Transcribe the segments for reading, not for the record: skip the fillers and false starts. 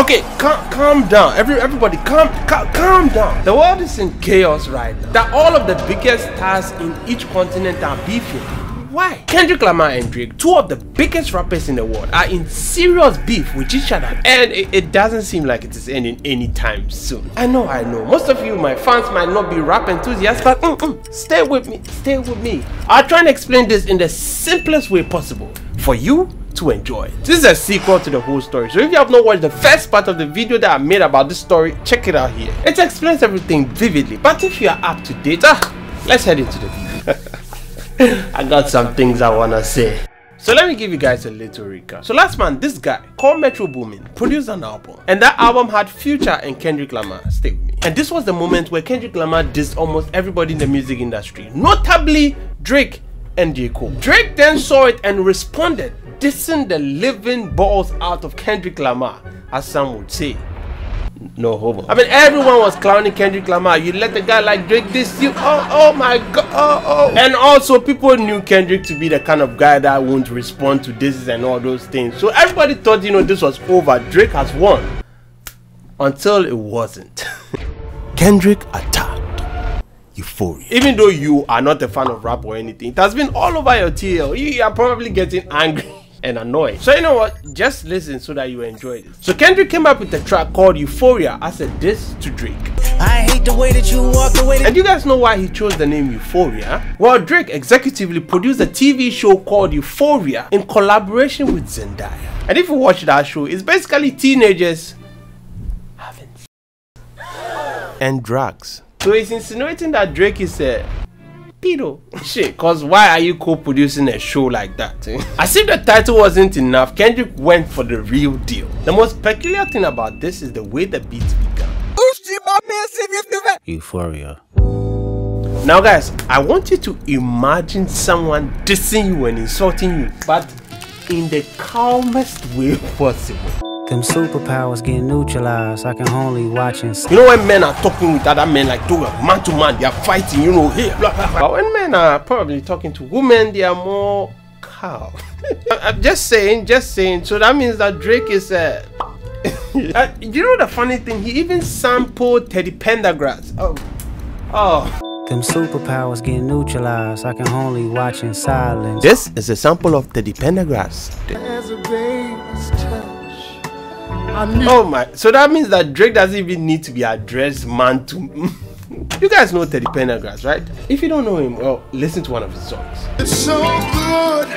Okay, calm down. Everybody, calm down. The world is in chaos right now. That all of the biggest stars in each continent are beefing. Why? Kendrick Lamar and Drake, two of the biggest rappers in the world, are in serious beef with each other, and it doesn't seem like it is ending anytime soon. I know. Most of you, my fans, might not be rap enthusiasts, but stay with me. I'll try and explain this in the simplest way possible for you to enjoy. This is a sequel to the whole story, so if you have not watched the first part of the video that I made about this story, check it out here. It explains everything vividly, but if you are up to date, let's head into the video. I got some things I wanna say. So let me give you guys a little recap. So last month, this guy called Metro Boomin produced an album, and that album had Future and Kendrick Lamar. Stay with me. And this was the moment where Kendrick Lamar dissed almost everybody in the music industry, notably Drake and J. Cole. Drake then saw it and responded, dissing the living balls out of Kendrick Lamar, as some would say. No homo. I mean, everyone was clowning Kendrick Lamar. You let the guy like Drake diss you? Oh my god. And also, people knew Kendrick to be the kind of guy that won't respond to disses and all those things. So everybody thought, this was over. Drake has won. Until it wasn't. Kendrick attacked Euphoria. Even though you are not a fan of rap or anything, it has been all over your TL. You are probably getting angry and annoyed. So you know what, just listen so that you enjoy this. So Kendrick came up with a track called Euphoria as a diss to Drake. I hate the way that you walk away. And you guys know why he chose the name Euphoria? Well, Drake executively produced a TV show called Euphoria in collaboration with Zendaya. And if you watch that show, it's basically teenagers having sex and drugs. So he's insinuating that Drake is a pedo. Shit, cause why are you co-producing a show like that? As if the title wasn't enough, Kendrick went for the real deal. The most peculiar thing about this is the way the beats began. Euphoria. Now guys, I want you to imagine someone dissing you and insulting you, but in the calmest way possible. Them superpowers getting neutralized. I can only watch and see. You know when men are talking with other men, like man to man, they are fighting, here, blah, blah, blah. But when men are probably talking to women, they are more calm. I'm just saying. So that means that Drake is you know the funny thing? He even sampled Teddy Pendergrass. Oh. Them superpowers getting neutralized. I can only watch in silence. This is a sample of Teddy Pendergrass. Oh my, so that means that Drake doesn't even need to be addressed man to You guys know Teddy Pendergrass, right? If you don't know him, well, listen to one of his songs. It's so good.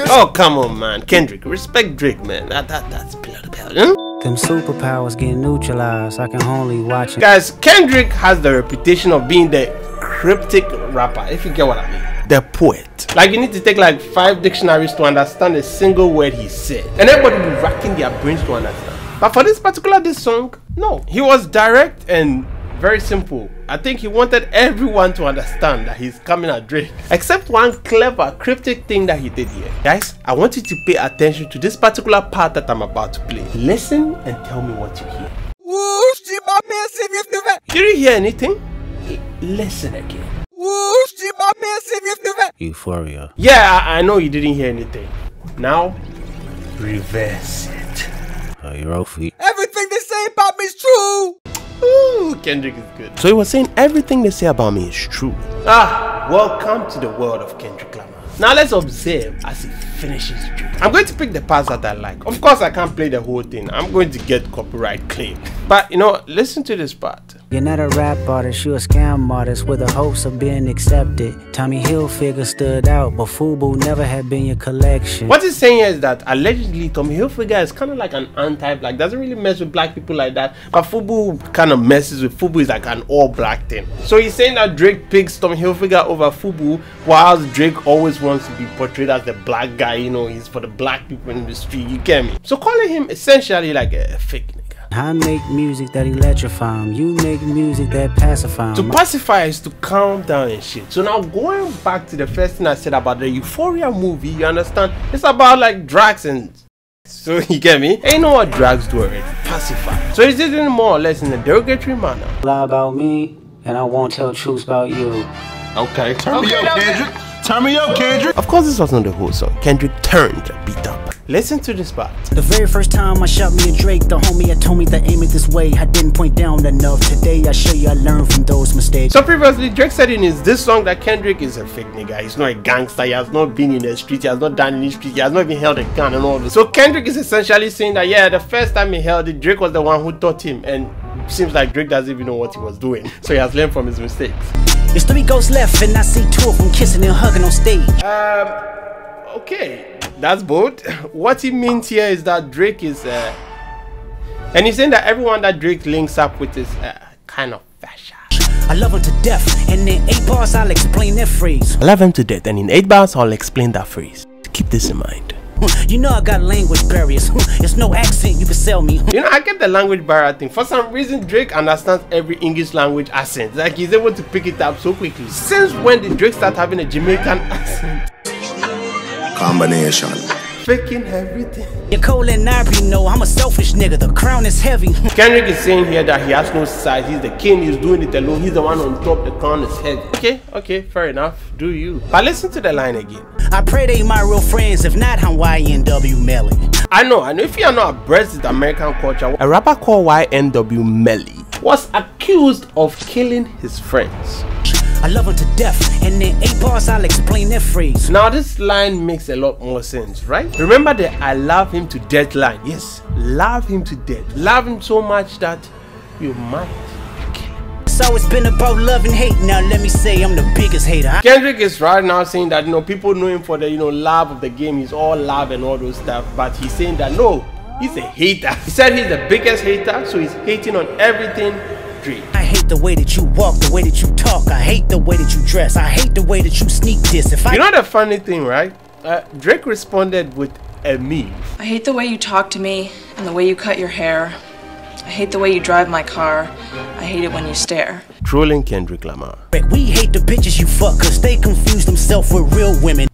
Oh come on man, Kendrick, respect Drake man. That's blood. Them superpowers getting neutralized. I can only watch it. Guys, Kendrick has the reputation of being the cryptic rapper, if you get what I mean. The poet. Like you need to take like 5 dictionaries to understand a single word he said, and everybody will be racking their brains to understand. But for this song, no, he was direct and very simple. I think he wanted everyone to understand that he's coming at Drake, except one clever cryptic thing that he did here. Guys, I want you to pay attention to this particular part that I'm about to play. Listen and tell me what you hear. You didn't hear anything? Listen again. Euphoria. Yeah, I know you didn't hear anything. Now, reverse it. Your feet. Everything they say about me is true. Ooh, Kendrick is good. So he was saying everything they say about me is true. Welcome to the world of Kendrick Lamar. Now let's observe as he finishes the drink. I'm going to pick the parts that I like. Of course I can't play the whole thing. I'm going to get copyright claim. But listen to this part. You're not a rap artist, you're a scam artist with the hopes of being accepted. Tommy Hilfiger stood out, but FUBU never had been your collection. What he's saying here is that allegedly Tommy Hilfiger is kind of like an anti-black, doesn't really mess with black people like that, but FUBU kind of messes with. FUBU is like an all-black thing. So he's saying that Drake picks Tommy Hilfiger over FUBU, while Drake always wants to be portrayed as the black guy, he's for the black people in the street, you get me? So calling him essentially like a fake nigga. I make music that electrify him. You make music that pacify him. To pacify is to calm down and shit. So now going back to the first thing I said about the Euphoria movie, you understand? It's about like drugs and... So you get me? And you know what drugs do already? Pacify. So he's doing more or less in a derogatory manner. Lie about me and I won't tell truths about you. Okay. Turn me up, Kendrick. Turn me up, Kendrick. Of course this was not the whole song. Kendrick turned the beat up. Listen to this part. The very first time I shot me a Drake, the homie had told me to aim it this way. I didn't point down enough. Today I show you I learned from those mistakes. So previously, Drake said in his this song that Kendrick is a fake nigga. He's not a gangster. He has not been in the street. He has not done in the street. He has not even held a gun and all this. So Kendrick is essentially saying that yeah, the first time he held it, Drake was the one who taught him, and it seems like Drake doesn't even know what he was doing. So he has learned from his mistakes. There's 3 ghosts left, and I see 2 of them kissing and hugging on stage. Okay, that's bold. What he means here is that Drake is, and he's saying that everyone that Drake links up with is kind of fashion. I love him to death, and in 8 bars I'll explain that phrase. I love him to death, and in 8 bars I'll explain that phrase. Keep this in mind. You know I got language barriers. There's no accent you can sell me. You know, I get the language barrier thing. For some reason, Drake understands every English language accent. Like, he's able to pick it up so quickly. Since when did Drake start having a Jamaican accent? Combination. Faking everything. You're Cole and Ivory know I'm a selfish nigga. The crown is heavy. Kendrick is saying here that he has no size. He's the king. He's doing it alone. He's the one on top. The crown is heavy. Okay, fair enough. Do you? But listen to the line again. I pray they my real friends. If not, I'm YNW Melly. I know. If you are not abreast with American culture, a rapper called YNW Melly was accused of killing his friends. I love him to death, and in 8 bars I'll explain that phrase. Now this line makes a lot more sense, right? Remember the I love him to death line. Yes, love him to death. Love him so much that you might kill him. So it's been about love and hate. Now let me say I'm the biggest hater. Kendrick is right now saying that, you know, people know him for the, you know, love of the game. He's all love and all those stuff, but he's saying that no, he's a hater. He said he's the biggest hater, so he's hating on everything Drake. I hate the way that you walk, the way that you talk. I hate the way that you dress. I hate the way that you sneak this. You know the funny thing, right? Drake responded with a meme. I hate the way you talk to me and the way you cut your hair. I hate the way you drive my car. I hate it when you stare. Trolling Kendrick Lamar. We hate the bitches you fuck cause they confuse themselves with real women.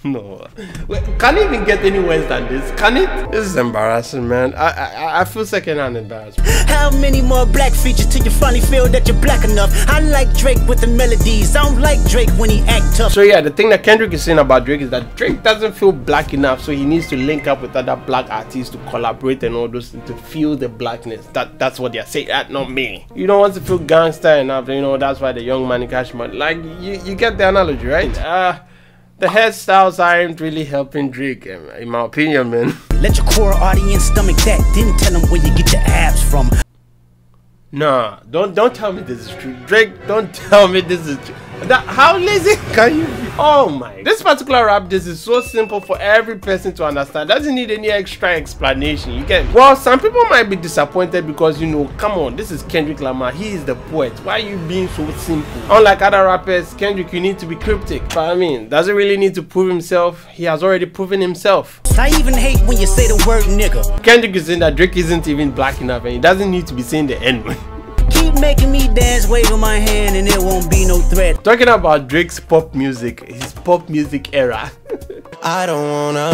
No, wait, can it even get any worse than this? Can it? This is embarrassing, man. I feel secondhand embarrassed. How many more black features till you finally feel that you're black enough? I like Drake with the melodies. I don't like Drake when he act tough. So yeah, the thing that Kendrick is saying about Drake is that Drake doesn't feel black enough, so he needs to link up with other black artists to collaborate and all those to feel the blackness. That's what they're saying. Not me. You don't want to feel gangster enough, you know. That's why the young money cash money. Like you get the analogy, right? The hairstyles aren't really helping Drake, in my opinion, man. Let your core audience stomach that. Then tell them where you get your abs from. Nah, don't tell me this is true. Drake, don't tell me this is true. How lazy can you be? Oh my. This particular rap, this is so simple for every person to understand. Doesn't need any extra explanation. You get. Well, some people might be disappointed because, you know, come on, this is Kendrick Lamar. He is the poet. Why are you being so simple? Unlike other rappers, Kendrick, you need to be cryptic. But I mean, does he really need to prove himself? He has already proven himself. I even hate when you say the word nigga. Kendrick is saying that Drake isn't even black enough and he doesn't need to be saying the N-word. Keep making me dance, waving my hand, and it won't be no threat. Talking about Drake's pop music, his pop music era. I don't wanna.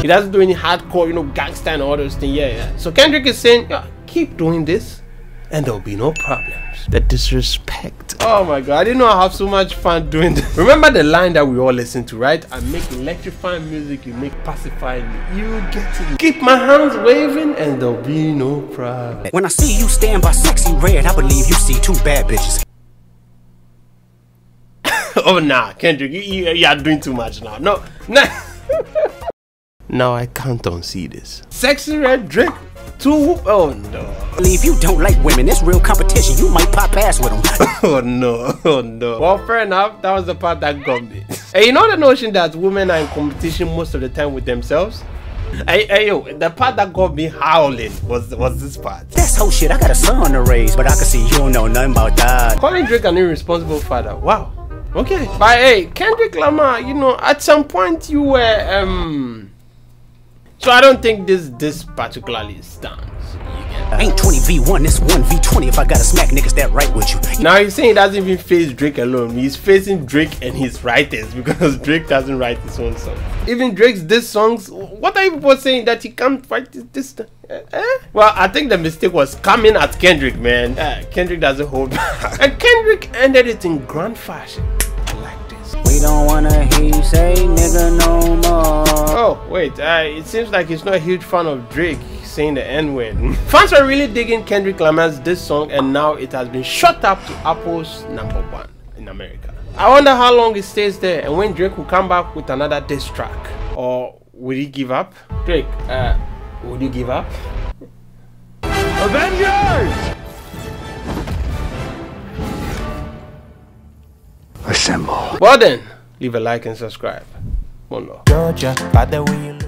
He doesn't do any hardcore, you know, gangster and all those things. Yeah. So Kendrick is saying, yeah, keep doing this, and there'll be no problems. The disrespect. Oh my god, I didn't know I have so much fun doing this. Remember the line that we all listen to, right? I make electrifying music, you make pacifying. You get to keep my hands waving and there'll be no problem. When I see you stand by sexy red, I believe you see 2 bad bitches. Oh nah, Kendrick, you are doing too much now. No. Now I can't unsee this. Sexy red Drake. 2. Oh no. If you don't like women, it's real competition. You might pop ass with them. Oh no. Well, fair enough. That was the part that got me. Hey, you know the notion that women are in competition most of the time with themselves? Hey yo, the part that got me howling was this part. That's whole shit. I got a son to raise, but I can see you don't know nothing about that. Calling Drake an irresponsible father. Wow. Okay. But hey, Kendrick Lamar, you know, at some point you were so I don't think this particularly stands. Ain't 20v1, this 1v20 if I gotta smack niggas that right with you. Now he's saying he doesn't even face Drake alone. He's facing Drake and his writers because Drake doesn't write his own songs. Even Drake's diss songs, what are people saying that he can't write this? Well, I think the mistake was coming at Kendrick, man. Kendrick doesn't hold back. And Kendrick ended it in grand fashion. Like this. We don't wanna hear you say nigga no more. Oh wait, it seems like he's not a huge fan of Drake saying the N-word. Fans are really digging Kendrick Lamar's this song, and now it has been shot up to Apple's #1 in America. I wonder how long it stays there and when Drake will come back with another diss track. Or will he give up? Drake, would you give up? Avengers! Assemble. Well then, leave a like and subscribe. One love. Georgia, by the way you look.